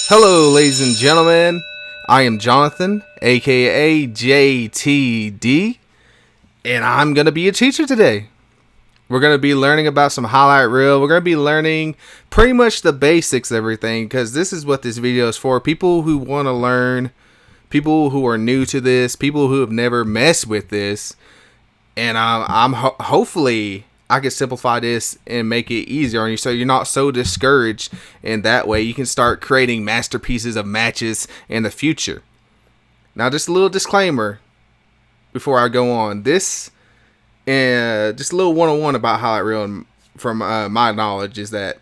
Hello, ladies and gentlemen. I am Jonathan, aka JTD, and I'm going to be a teacher today. We're going to be learning about some highlight reel. We're going to be learning pretty much the basics of everything, because this is what this video is for. People who want to learn, people who are new to this, people who have never messed with this. And hopefully I can simplify this and make it easier on you, so you're not so discouraged, and that way you can start creating masterpieces of matches in the future. Now, just a little disclaimer before I go on. This, just a little 101 about highlight reel from my knowledge is that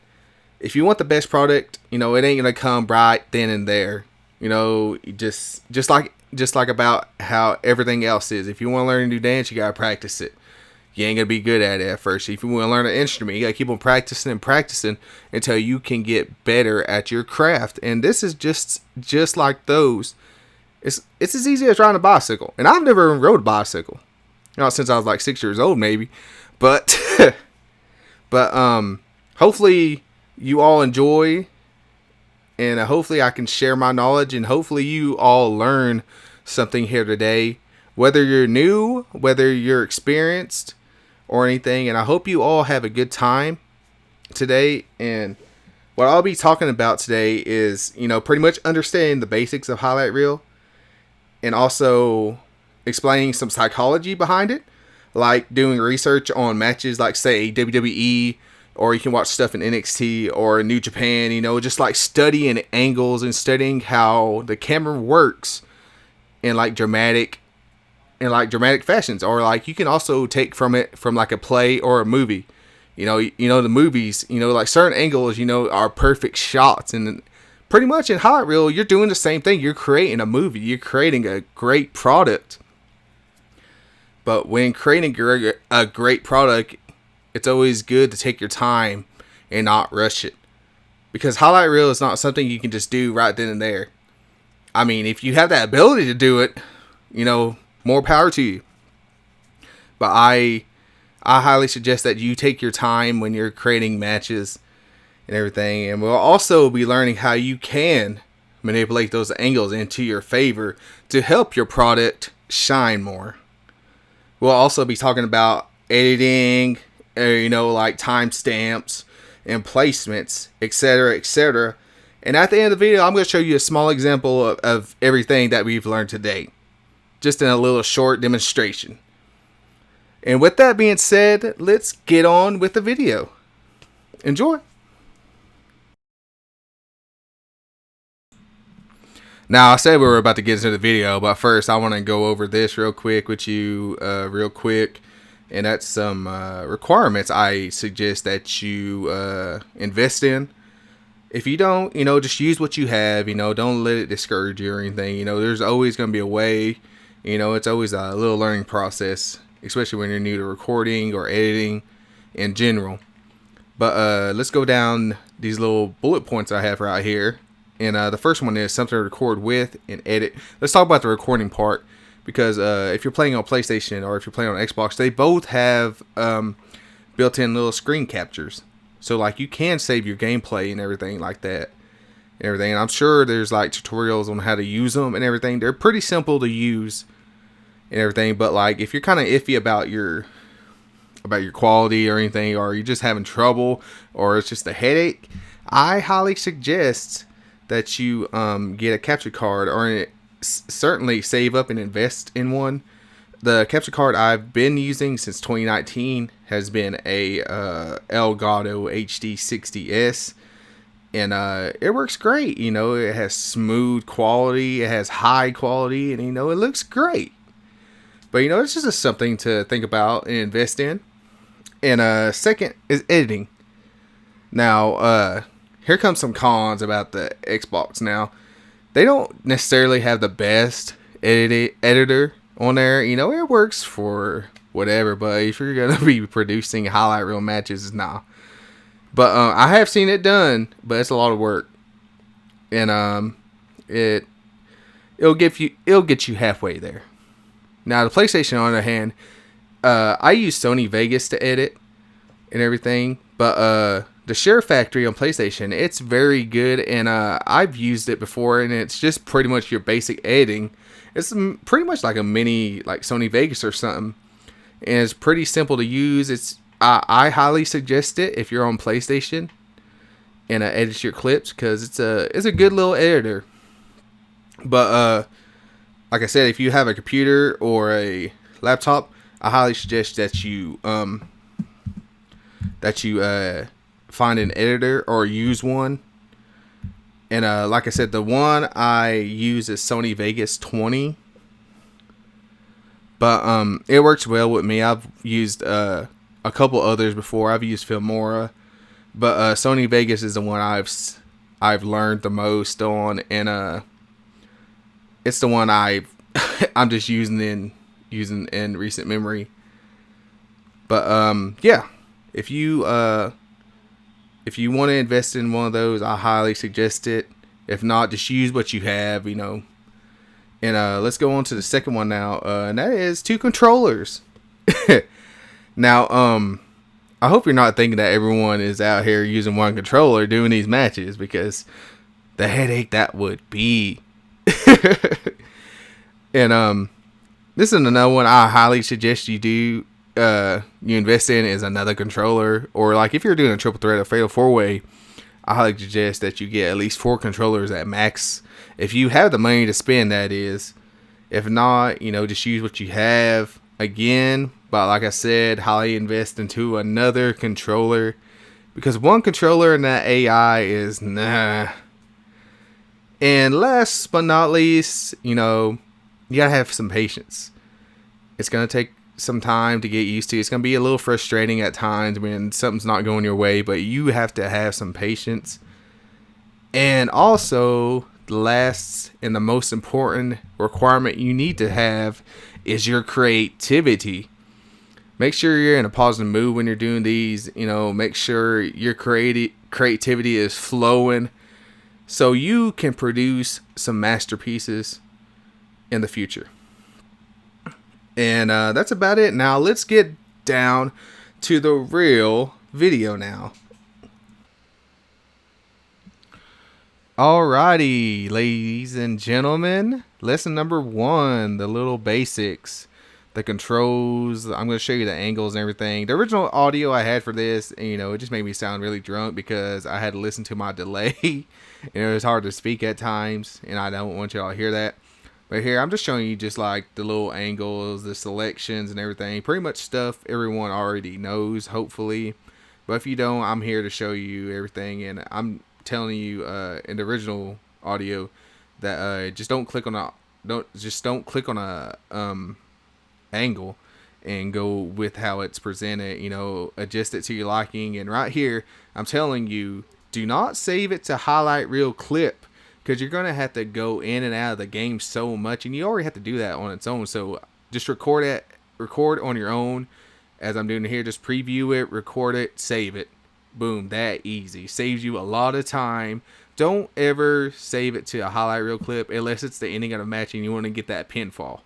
if you want the best product, it ain't gonna come right then and there. Just like about how everything else is. If you want to learn a new dance, you gotta practice it. You ain't gonna be good at it at first. If you want to learn an instrument, you gotta keep on practicing and practicing until you can get better at your craft. And this is just like those. It's as easy as riding a bicycle. And I've never even rode a bicycle, since I was like 6 years old, maybe. But hopefully you all enjoy, and hopefully I can share my knowledge, and hopefully you all learn something here today, whether you're new, whether you're experienced, or anything. And I hope you all have a good time today. And what I'll be talking about today is, pretty much understanding the basics of highlight reel, and also explaining some psychology behind it, like doing research on matches like, say, WWE, or you can watch stuff in NXT or New Japan, just like studying angles and studying how the camera works in dramatic fashions. Or like you can also take from it from like a play or a movie. The movies, like certain angles, are perfect shots. And pretty much in highlight reel, you're doing the same thing. You're creating a movie. You're creating a great product. But when creating a great product, it's always good to take your time and not rush it. Because highlight reel is not something you can just do right then and there. I mean, if you have that ability to do it, more power to you. But I highly suggest that you take your time when you're creating matches and everything. And we'll also be learning how you can manipulate those angles into your favor to help your product shine more. We'll also be talking about editing, like timestamps and placements, etc., etc. And at the end of the video, I'm going to show you a small example of everything that we've learned today, just in a little short demonstration. And with that being said, let's get on with the video. Enjoy. Now, I said we were about to get into the video, but first I want to go over this real quick with you, and that's some requirements I suggest that you invest in. If you don't, just use what you have. Don't let it discourage you or anything. There's always going to be a way. It's always a little learning process, especially when you're new to recording or editing in general. But let's go down these little bullet points I have right here. And the first one is something to record with and edit. Let's talk about the recording part, because if you're playing on PlayStation or if you're playing on Xbox, they both have built-in little screen captures. So like you can save your gameplay and everything like that. And I'm sure there's like tutorials on how to use them and everything. They're pretty simple to use and everything. But like if you're kind of iffy about your quality or anything, or you're just having trouble, or it's just a headache, I highly suggest that you get a capture card, or certainly save up and invest in one. The capture card I've been using since 2019 has been a Elgato HD60S, and it works great. It has smooth quality, it has high quality, and it looks great. But it's just something to think about and invest in. And second is editing. Now, here comes some cons about the Xbox. Now, they don't necessarily have the best editor on there. It works for whatever, but if you're going to be producing highlight reel matches, nah. But I have seen it done, but it's a lot of work. And it'll get you halfway there. Now, the PlayStation, on the other hand, I use Sony Vegas to edit and everything, but the Share Factory on PlayStation, it's very good, and I've used it before, and it's just pretty much your basic editing. It's pretty much like a mini like Sony Vegas or something, and it's pretty simple to use. I highly suggest it if you're on PlayStation and edit your clips, because it's a good little editor. But like I said, if you have a computer or a laptop, I highly suggest that you find an editor or use one. And like I said, the one I use is Sony Vegas 20. But it works well with me. I've used a couple others before. I've used Filmora, but Sony Vegas is the one I've learned the most on, and it's the one I'm just using in recent memory. But yeah, if you want to invest in one of those, I highly suggest it. If not, just use what you have, And let's go on to the second one now, and that is 2 controllers. Now, I hope you're not thinking that everyone is out here using 1 controller doing these matches, because the headache that would be. And this is another one I highly suggest you do. You invest in is another controller, or like if you're doing a triple threat or fatal 4-way, I highly suggest that you get at least 4 controllers at max. If you have the money to spend, that is. If not, just use what you have again. But like I said, highly invest into another controller, because 1 controller and that AI is nah. And last but not least, you gotta have some patience. It's gonna take some time to get used to. It's gonna be a little frustrating at times when something's not going your way, but you have to have some patience. And also, the last and the most important requirement you need to have is your creativity. Make sure you're in a positive mood when you're doing these. Make sure your creativity is flowing, so you can produce some masterpieces in the future. And that's about it. Now let's get down to the real video now. Alrighty, ladies and gentlemen, lesson number 1, the little basics, the controls. I'm going to show you the angles and everything. The original audio I had for this, it just made me sound really drunk because I had to listen to my delay. And it was hard to speak at times, and I don't want y'all to hear that. But here, I'm just showing you just like the little angles, the selections and everything. Pretty much stuff everyone already knows, hopefully. But if you don't, I'm here to show you everything. And I'm telling you in the original audio that just don't click on a angle and go with how it's presented. Adjust it to your liking. And right here, I'm telling you, do not save it to highlight reel clip, because you're going to have to go in and out of the game so much, and you already have to do that on its own. So just record on your own, as I'm doing here. Just preview it, record it, save it. Boom, that easy. Saves you a lot of time. Don't ever save it to a highlight reel clip unless it's the ending of a match and you want to get that pinfall.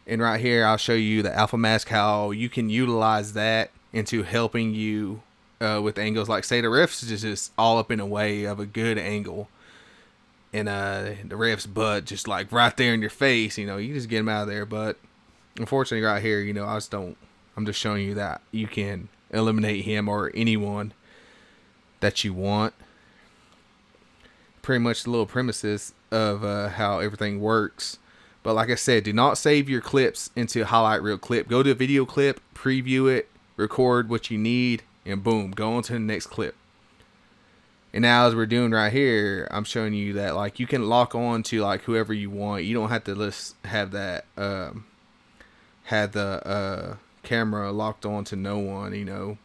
And right here, I'll show you the alpha mask, how you can utilize that into helping you with angles. Like, say the ref's just all up in the way of a good angle, and the ref's butt just like right there in your face. You just get him out of there. But unfortunately, right here, I'm just showing you that you can eliminate him or anyone that you want. Pretty much the little premises of how everything works. But like I said, do not save your clips into highlight reel clip. Go to video clip, preview it, record what you need, and boom, go on to the next clip. And now, as we're doing right here, I'm showing you that like you can lock on to like whoever you want. You don't have to have that have the camera locked on to no one.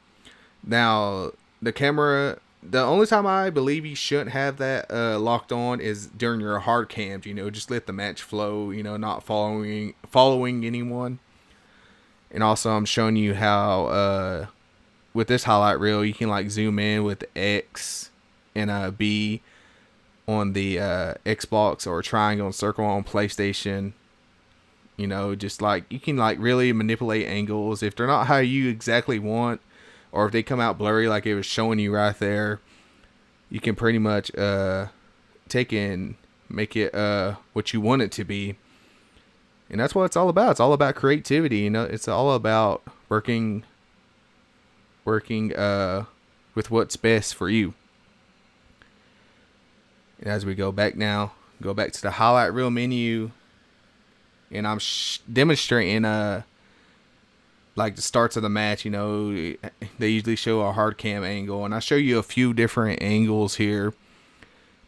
Now the camera, the only time I believe you shouldn't have that locked on is during your hard cams. Just let the match flow. Not following anyone. And also, I'm showing you how with this highlight reel, you can like zoom in with X and B on the Xbox, or triangle and circle on PlayStation. Just like you can like really manipulate angles if they're not how you exactly want. or if they come out blurry like it was showing you right there, you can pretty much take and make it what you want it to be. And that's what it's all about. It's all about creativity. You know, it's all about working with what's best for you. And as we go back to the highlight reel menu, and I'm demonstrating like the starts of the match. You know, they usually show a hard cam angle, and I show you a few different angles here.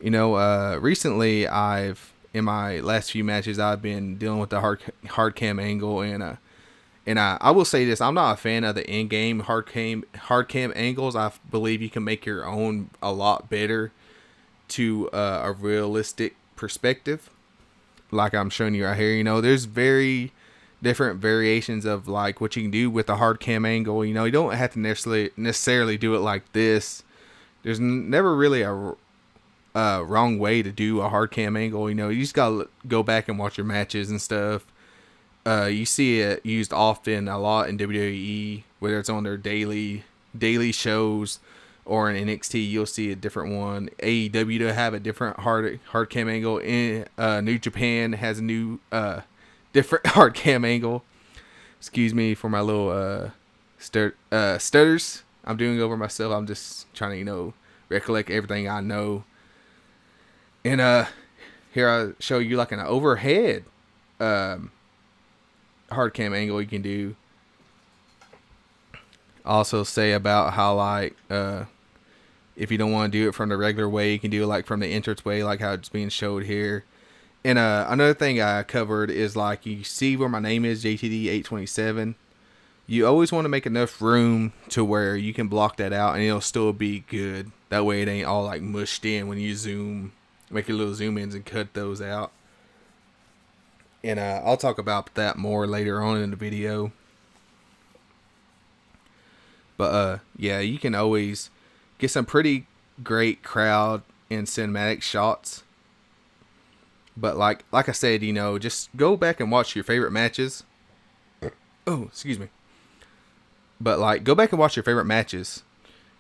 You know, recently in my last few matches I've been dealing with the hard cam angle, and I will say this: I'm not a fan of the in-game hard cam angles. I believe you can make your own a lot better to a realistic perspective, like I'm showing you right here. You know, there's very different variations of like what you can do with a hard cam angle. You know, you don't have to necessarily do it like this. There's never really a wrong way to do a hard cam angle. You know, you just gotta go back and watch your matches and stuff. You see it used often a lot in WWE, whether it's on their daily shows or in NXT. You'll see a different one. AEW to have a different hard cam angle. In New Japan has a new different hard cam angle. Excuse me for my little stutters I'm doing over myself. I'm just trying to, you know, recollect everything I know. And here I show you like an overhead hard cam angle you can do. Also say about how like if you don't want to do it from the regular way, you can do it like from the entrance way, like how it's being showed here. And another thing I covered is like, you see where my name is, JTD827. You always want to make enough room to where you can block that out and it'll still be good. That way it ain't all like mushed in when you zoom, make your little zoom ins and cut those out. And I'll talk about that more later on in the video. But yeah, you can always get some pretty great crowd and cinematic shots. But like I said, you know, just go back and watch your favorite matches. Oh, excuse me. But like, go back and watch your favorite matches.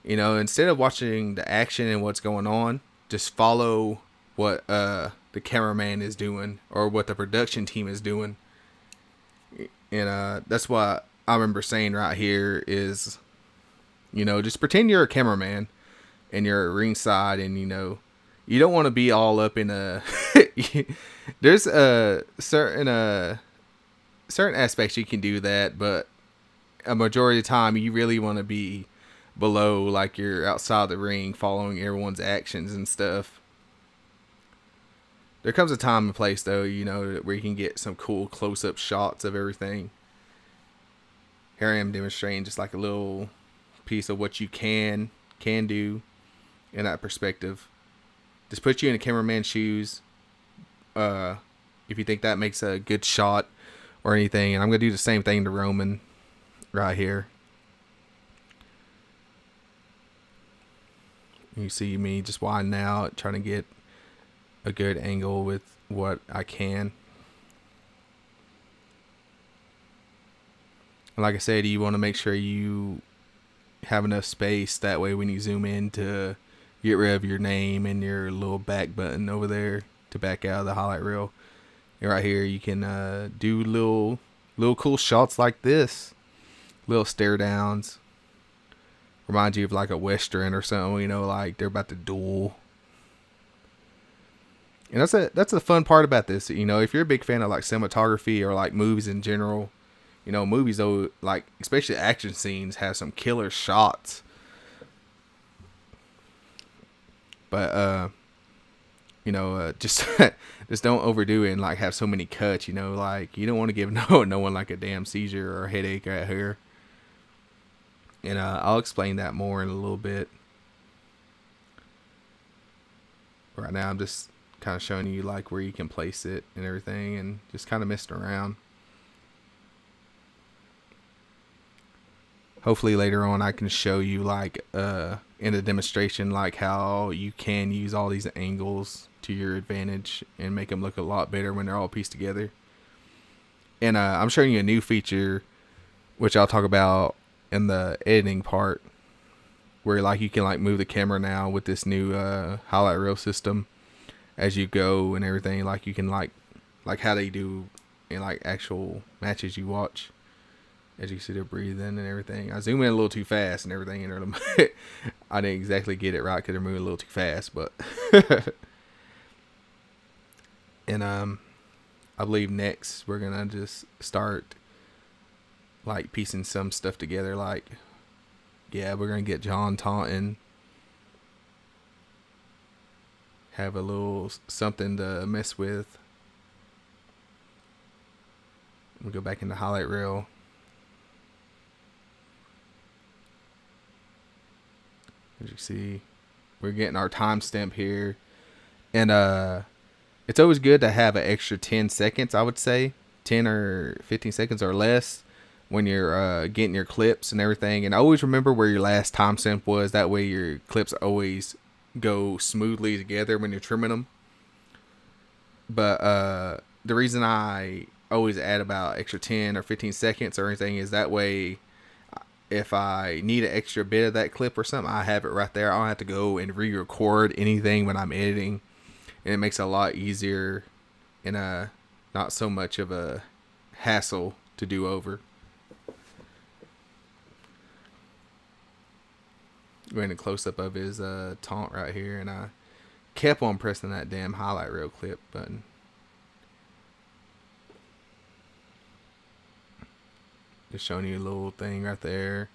You know, instead of watching the action and what's going on, just follow what the cameraman is doing or what the production team is doing. And that's what I remember saying right here is, you know, just pretend you're a cameraman and you're ringside, and you know, you don't want to be all up in a there's a certain aspects you can do that, but a majority of the time you really want to be below, like you're outside the ring following everyone's actions and stuff. There comes a time and place though, you know, where you can get some cool close-up shots of everything. Here I am demonstrating just like a little piece of what you can do in that perspective. Just put you in a cameraman's shoes. If you think that makes a good shot or anything. And I'm going to do the same thing to Roman right here. You see me just widening out, trying to get a good angle with what I can. And like I said, you want to make sure you have enough space. That way when you zoom in to get rid of your name and your little back button over there to back out of the highlight reel. And right here you can do little cool shots like this. Little stare downs. Reminds you of like a Western or something, you know, like they're about to duel. And that's the fun part about this. You know, if you're a big fan of like cinematography or like movies in general, you know, movies though, like especially action scenes, have some killer shots. But you know, just don't overdo it and like have so many cuts. You know, like you don't want to give no one like a damn seizure or a headache right here. And I'll explain that more in a little bit. Right now, I'm just kind of showing you like where you can place it and everything, and just kind of messing around. Hopefully later on I can show you like in a demonstration like how you can use all these angles to your advantage and make them look a lot better when they're all pieced together. And I'm showing you a new feature which I'll talk about in the editing part where like you can like move the camera now with this new highlight reel system as you go and everything. Like you can like how they do in like actual matches you watch, as you see they're breathing and everything. I zoom in a little too fast and everything, and I didn't exactly get it right because they're moving a little too fast, but and I believe next we're gonna just start like piecing some stuff together. Like, yeah, we're gonna get John taunting, have a little something to mess with. We go back into highlight reel. As you see, we're getting our timestamp here, and it's always good to have an extra 10 seconds. I would say 10 or 15 seconds or less when you're getting your clips and everything. And always remember where your last timestamp was. That way your clips always go smoothly together when you're trimming them. But the reason I always add about extra 10 or 15 seconds or anything is that way if I need an extra bit of that clip or something, I have it right there. I don't have to go and re-record anything when I'm editing. And it makes it a lot easier and not so much of a hassle to do over. We're in a close-up of his taunt right here, and I kept on pressing that damn highlight reel clip button. Just showing you a little thing right there.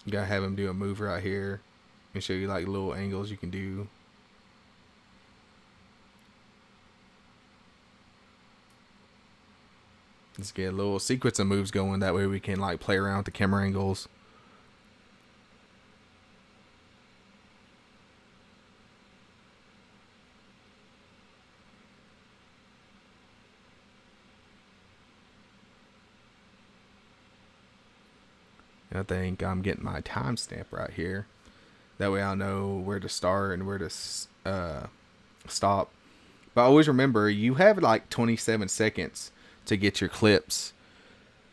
You gotta have him do a move right here and show you like little angles you can do. Let's get a little sequence of moves going. That way we can like play around with the camera angles. I think I'm getting my timestamp right here. That way I'll know where to start and where to stop. But always remember, you have like 27 seconds to get your clips,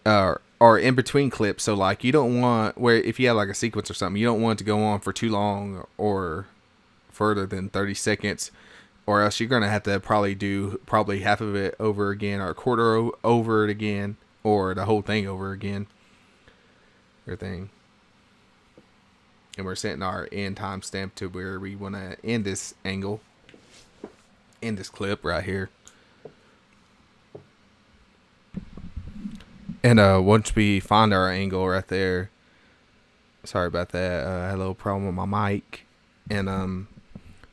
or in between clips. So like you don't want, where if you have like a sequence or something, you don't want it to go on for too long or further than 30 seconds, or else you're gonna have to do half of it over again, or a quarter over it again, or the whole thing over again. Everything. And we're setting our end timestamp to where we want to end this angle, end this clip right here. And once we find our angle right there, sorry about that, I had a little problem with my mic. And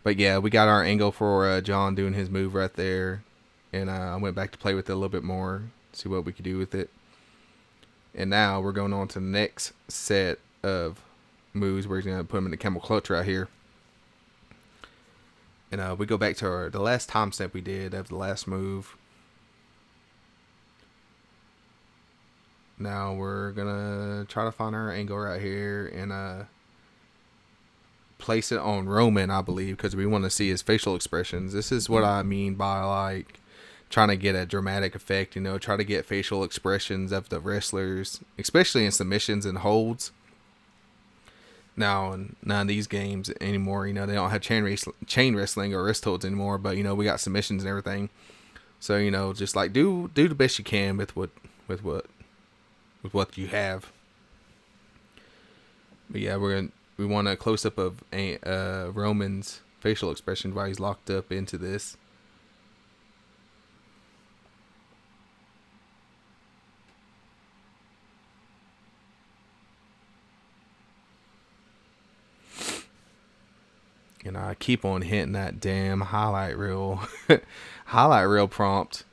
but yeah, we got our angle for John doing his move right there. And I went back to play with it a little bit more, see what we could do with it. And now we're going on to the next set of moves. We're going to put them in the camel clutch right here. And we go back to the last timestamp we did of the last move. Now we're going to try to find our angle right here and place it on Roman, I believe, because we want to see his facial expressions. This is what I mean by like trying to get a dramatic effect, try to get facial expressions of the wrestlers, especially in submissions and holds. Now, none of these games anymore, they don't have chain wrestling or wrist holds anymore, but, we got submissions and everything. So, just like do the best you can with what you have. But yeah, we want a close up of Roman's facial expression while he's locked up into this. And I keep on hitting that damn highlight reel prompt.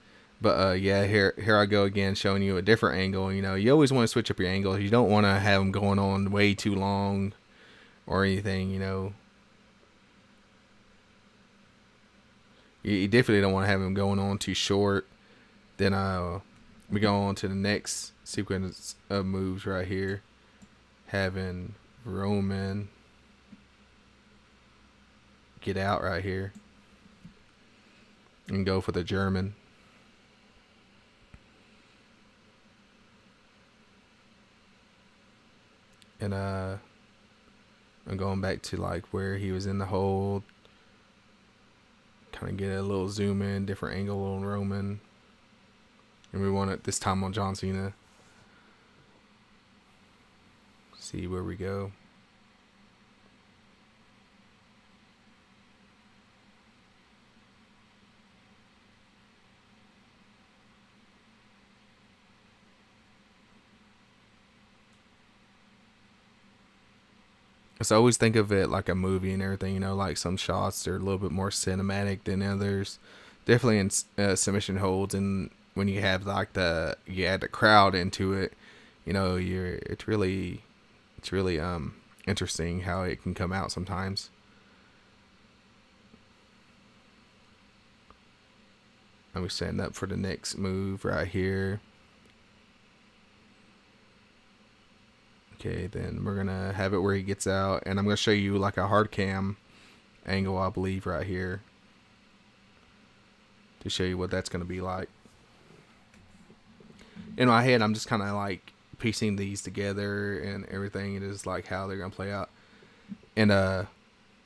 But yeah, here I go again, showing you a different angle. You always want to switch up your angles. You don't want to have them going on way too long or anything. You definitely don't want to have them going on too short. Then we go on to the next sequence of moves right here, having Roman get out right here and go for the German. And I'm going back to like where he was in the hold. Kind of get a little zoom in, different angle on Roman. And we want it this time on John Cena. See where we go. So I always think of it like a movie and everything, you know, like some shots are a little bit more cinematic than others. Definitely in submission holds, and when you have like you add the crowd into it, you know, it's really interesting how it can come out sometimes. And we're setting up for the next move right here. Okay, then we're gonna have it where he gets out, and I'm gonna show you like a hard cam angle, I believe, right here to show you what that's gonna be like. In my head, I'm just kind of like piecing these together and everything. It is like how they're gonna play out, and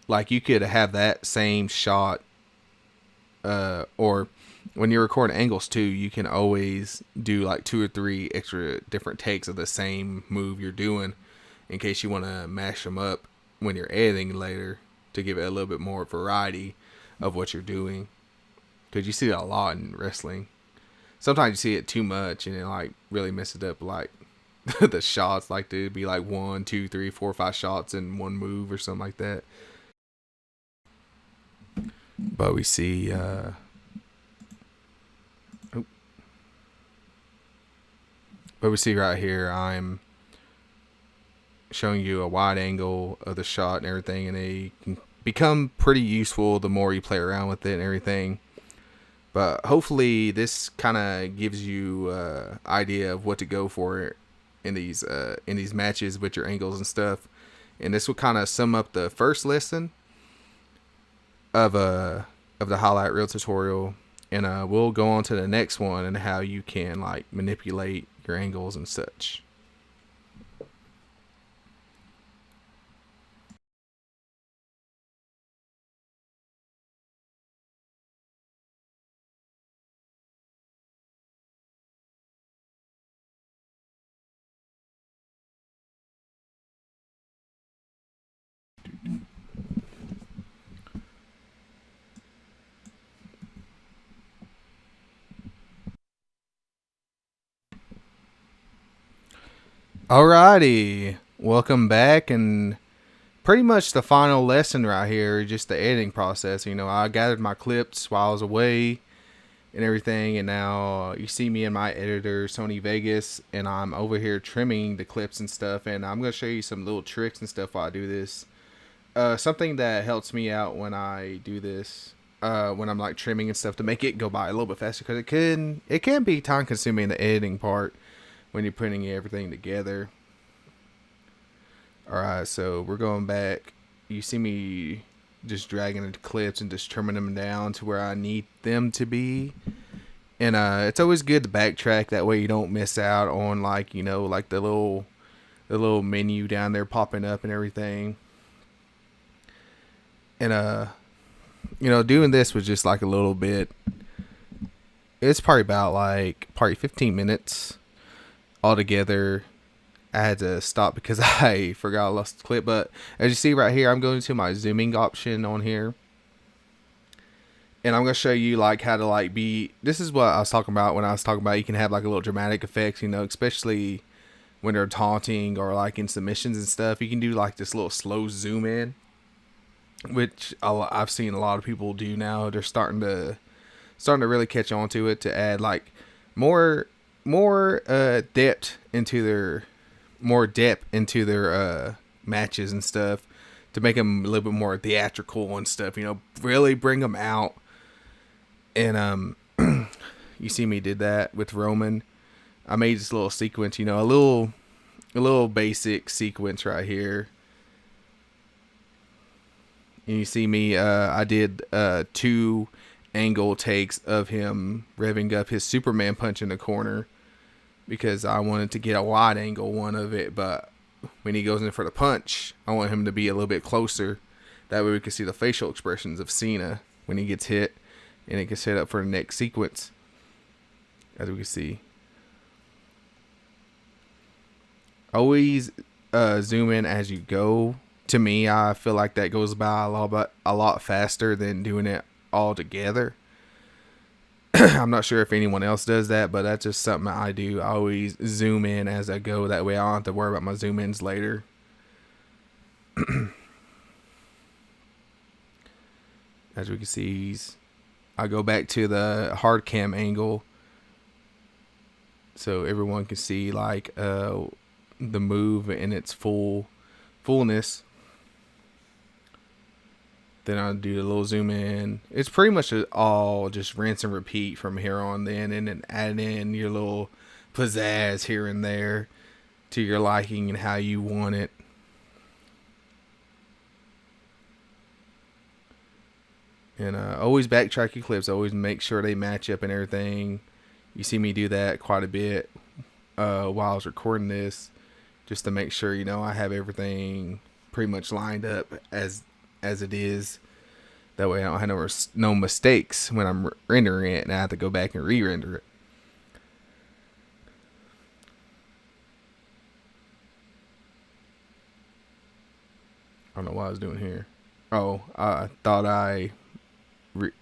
like you could have that same shot, or when you're recording angles too, you can always do like 2 or 3 extra different takes of the same move you're doing in case you want to mash them up when you're editing later to give it a little bit more variety of what you're doing. Because you see that a lot in wrestling. Sometimes you see it too much and it like really messes up like the shots. Like to be like 1, 2, 3, 4, 5 shots in one move or something like that. But we see but we see right here, I'm showing you a wide angle of the shot and everything, and they can become pretty useful the more you play around with it and everything. But hopefully this kind of gives you idea of what to go for in these matches with your angles and stuff. And this will kind of sum up the first lesson of the highlight reel tutorial, and we'll go on to the next one and how you can like manipulate your angles and such. Alrighty, welcome back, and pretty much the final lesson right here, just the editing process. You know, I gathered my clips while I was away and everything, and now you see me in my editor, Sony Vegas, and I'm over here trimming the clips and stuff, and I'm going to show you some little tricks and stuff while I do this. Something that helps me out when I do this, when I'm like trimming and stuff to make it go by a little bit faster, because it can be time consuming, the editing part, when you're putting everything together. Alright, so we're going back. You see me just dragging the clips and just trimming them down to where I need them to be. And it's always good to backtrack, that way you don't miss out on like, you know, like the little menu down there popping up and everything. And you know, doing this was just like a little bit, it's probably about like 15 minutes altogether. I had to stop because I forgot I lost the clip. But as you see right here, I'm going to my zooming option on here, and I'm going to show you like how to like be, this is what I was talking about when I was talking about you can have like a little dramatic effects, you know, especially when they're taunting or like in submissions and stuff. You can do like this little slow zoom in, which I've seen a lot of people do now. They're starting to really catch on to it, to add like more depth into their matches and stuff, to make them a little bit more theatrical and stuff, you know, really bring them out. And you see me did that with Roman. I made this little sequence, you know, a little basic sequence right here. And you see me, I did 2 angle takes of him revving up his Superman punch in the corner, because I wanted to get a wide angle one of it, but when he goes in for the punch, I want him to be a little bit closer. That way we can see the facial expressions of Cena when he gets hit, and it can set up for the next sequence, as we can see. Always zoom in as you go. To me, I feel like that goes by a lot faster than doing it all together. I'm not sure if anyone else does that, but that's just something I do. I always zoom in as I go. That way I don't have to worry about my zoom ins later. As we can see, I go back to the hard cam angle so everyone can see like the move in its fullness. Then I'll do a little zoom in. It's pretty much all just rinse and repeat from here on then, and then add in your little pizzazz here and there to your liking and how you want it. And always backtrack your clips. Always make sure they match up and everything. You see me do that quite a bit while I was recording this, just to make sure, I have everything pretty much lined up as it is. That way I don't have no mistakes when I'm rendering it, and I have to go back and re-render it. I don't know what I was doing here. Oh, I thought I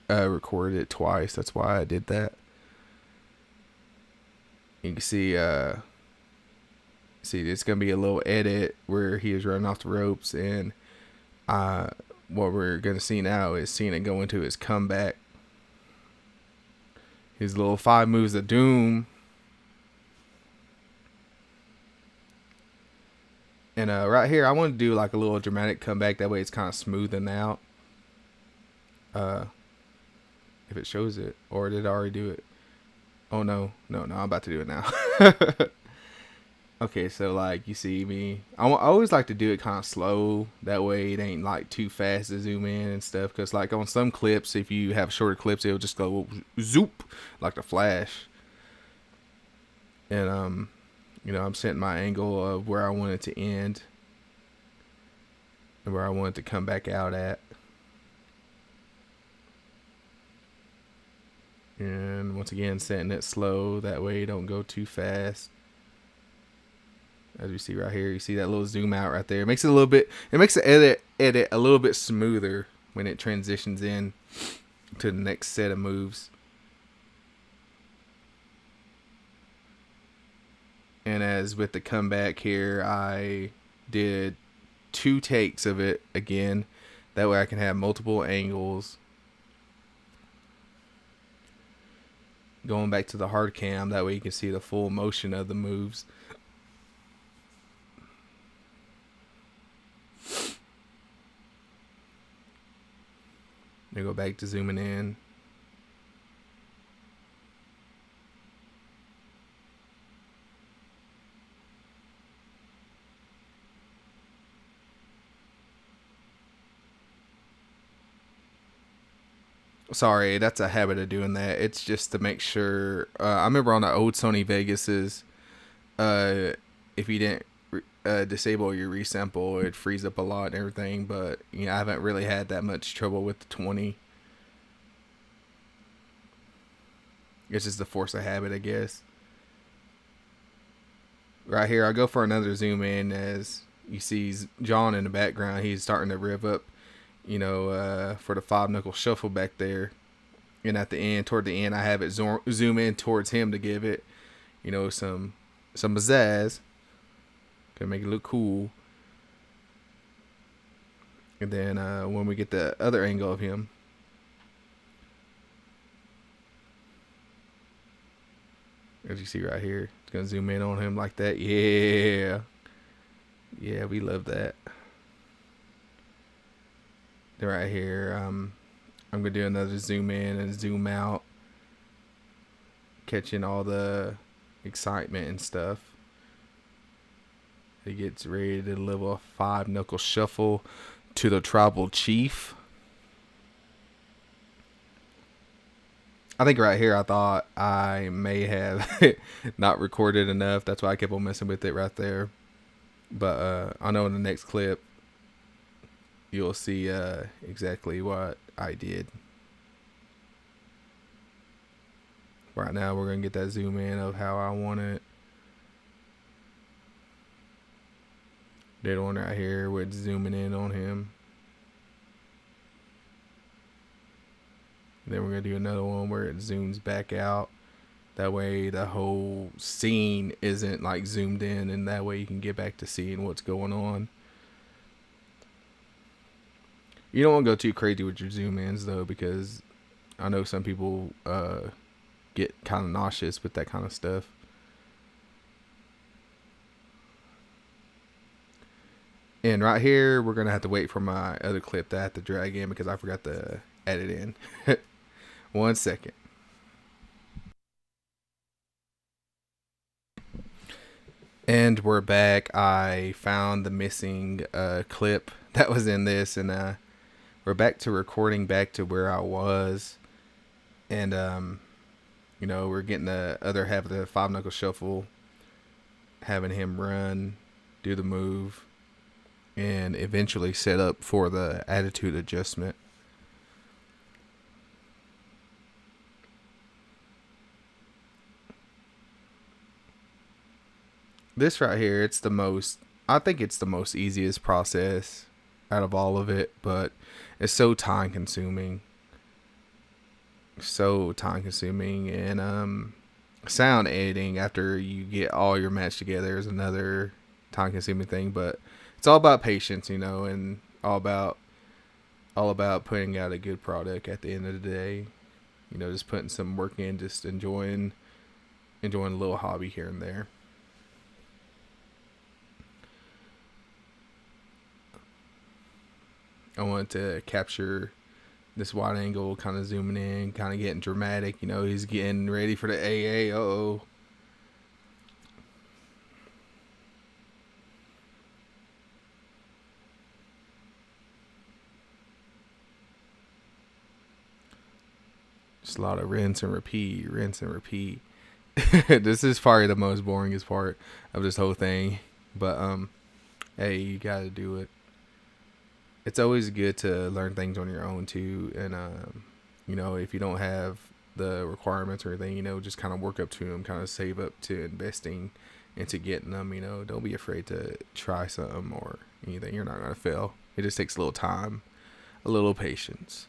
recorded it twice. That's why I did that. You can see it's gonna be a little edit where he is running off the ropes, and what we're gonna see now is seeing it go into his comeback, his little 5 moves of doom. And right here I want to do like a little dramatic comeback, that way it's kind of smoothing out. If it shows it, or did it already do it? Oh no, I'm about to do it now. Okay, so like you see me, I always like to do it kind of slow. That way it ain't like too fast to zoom in and stuff. Cause like on some clips, if you have shorter clips, it'll just go zoop like the Flash. And I'm setting my angle of where I want it to end and where I want it to come back out at. And once again, setting it slow. That way you don't go too fast. As you see right here, you see that little zoom out right there. It makes the edit a little bit smoother when it transitions in to the next set of moves. And as with the comeback here, I did 2 takes of it again. That way I can have multiple angles. Going back to the hard cam, that way you can see the full motion of the moves. Then go back to zooming in. Sorry, that's a habit of doing that. It's just to make sure. I remember on the old Sony Vegas's, if you didn't disable your resample, it frees up a lot and everything. But I haven't really had that much trouble with the 20. It's just the force of habit, I guess. Right here, I'll go for another zoom in as you see John in the background. He's starting to rev up, for the 5-knuckle shuffle back there. And at the end, toward the end, I have it zoom in towards him to give it, some pizzazz. Gonna make it look cool. And then when we get the other angle of him, as you see right here, it's gonna zoom in on him like that. Yeah, we love that. Then right here, I'm gonna do another zoom in and zoom out, catching all the excitement and stuff. He gets ready to deliver a 5-knuckle shuffle to the tribal chief. I think right here I thought I may have not recorded enough. That's why I kept on messing with it right there. But I know in the next clip you'll see exactly what I did. Right now we're gonna get that zoom in of how I want it. Did one right here with zooming in on him. Then we're gonna do another one where it zooms back out. That way the whole scene isn't like zoomed in, and that way you can get back to seeing what's going on. You don't want to go too crazy with your zoom ins though, because I know some people get kind of nauseous with that kind of stuff. And right here, we're gonna have to wait for my other clip that I have to drag in because I forgot to edit in. 1 second. And we're back. I found the missing clip that was in this, and we're back to recording back to where I was. And we're getting the other half of the 5 knuckle shuffle, having him run, do the move, and eventually set up for the attitude adjustment. This right here, I think it's the most easiest process out of all of it, but it's so time consuming. And sound editing after you get all your match together is another time consuming thing, but it's all about patience, and all about putting out a good product at the end of the day. Just putting some work in, just enjoying a little hobby here and there. I want to capture this wide angle, kind of zooming in, kind of getting dramatic. He's getting ready for the AA. Uh-oh. Just a lot of rinse and repeat. This is probably the most boringest part of this whole thing. But, hey, you gotta do it. It's always good to learn things on your own too, and if you don't have the requirements or anything, just kind of work up to them, kind of save up to investing into getting them. Don't be afraid to try something or anything. You're not gonna fail. It just takes a little time, a little patience,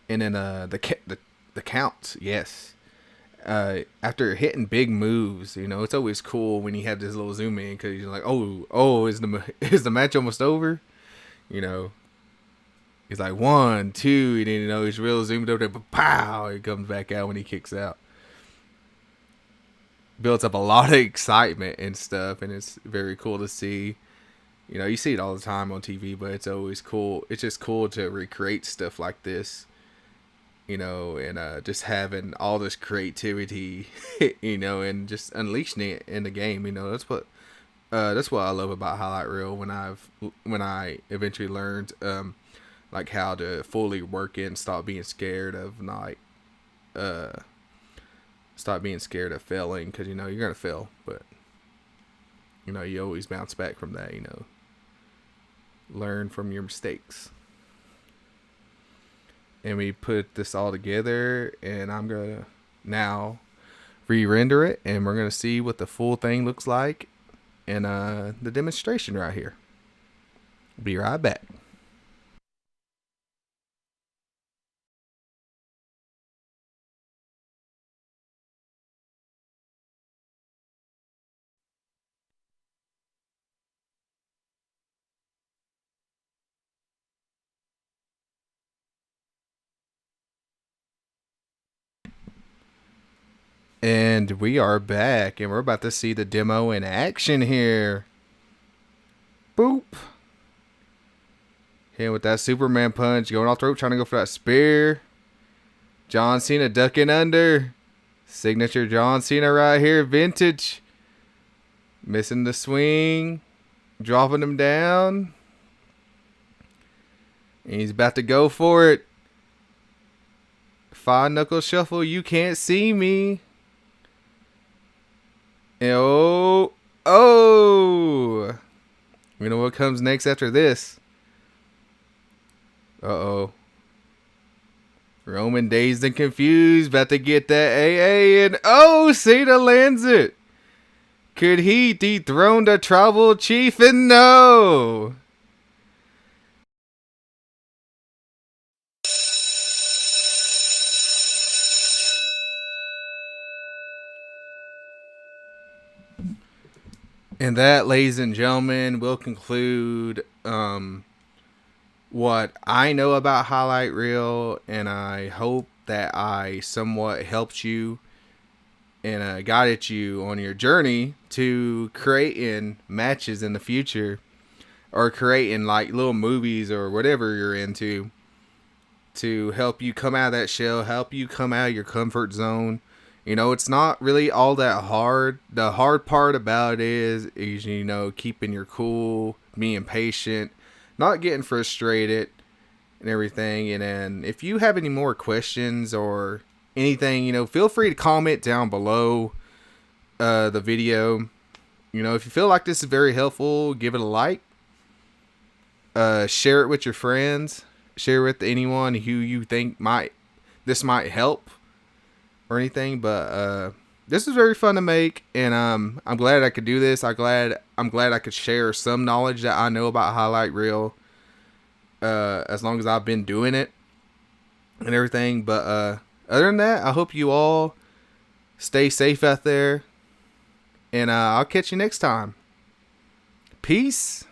and then the counts. Yes. After hitting big moves, it's always cool when you have this little zoom in, because you're like, oh, is the match almost over? He's like 1, 2, and then he's real zoomed over there, but pow, it comes back out when he kicks out. Builds up a lot of excitement and stuff, and it's very cool to see. You see it all the time on TV, but it's always cool. It's just cool to recreate stuff like this. And just having all this creativity, and just unleashing it in the game. That's what I love about highlight reel. When I eventually learned like how to fully work it and stop being scared of failing, because you're gonna fail, but you always bounce back from that. Learn from your mistakes. And we put this all together, and I'm gonna now re-render it, and we're gonna see what the full thing looks like in the demonstration right here. Be right back. And we are back, and we're about to see the demo in action here. Boop. Hitting with that Superman punch, going off the rope, trying to go for that spear. John Cena ducking under. Signature John Cena right here, vintage. Missing the swing. Dropping him down. And he's about to go for it. 5-knuckle shuffle, you can't see me. And what comes next after this. Uh-oh. Roman dazed and confused, about to get that AA, and oh, Cena lands it. Could he dethrone the tribal chief? And no. And that, ladies and gentlemen, will conclude what I know about Highlight Reel, and I hope that I somewhat helped you and guided you on your journey to creating matches in the future, or creating like little movies or whatever you're into, to help you come out of that shell, help you come out of your comfort zone. You know, it's not really all that hard. The hard part about it is you know, keeping your cool, being patient, not getting frustrated and everything. And then if you have any more questions or anything, you know, feel free to comment down below the video. You know, if you feel like this is very helpful, give it a like. Share it with your friends. Share it with anyone who you think this might help or anything. But this is very fun to make, and I'm glad I could do this. I'm glad I could share some knowledge that I know about Highlight Reel. As long as I've been doing it and everything. But other than that, I hope you all stay safe out there, and I'll catch you next time. Peace.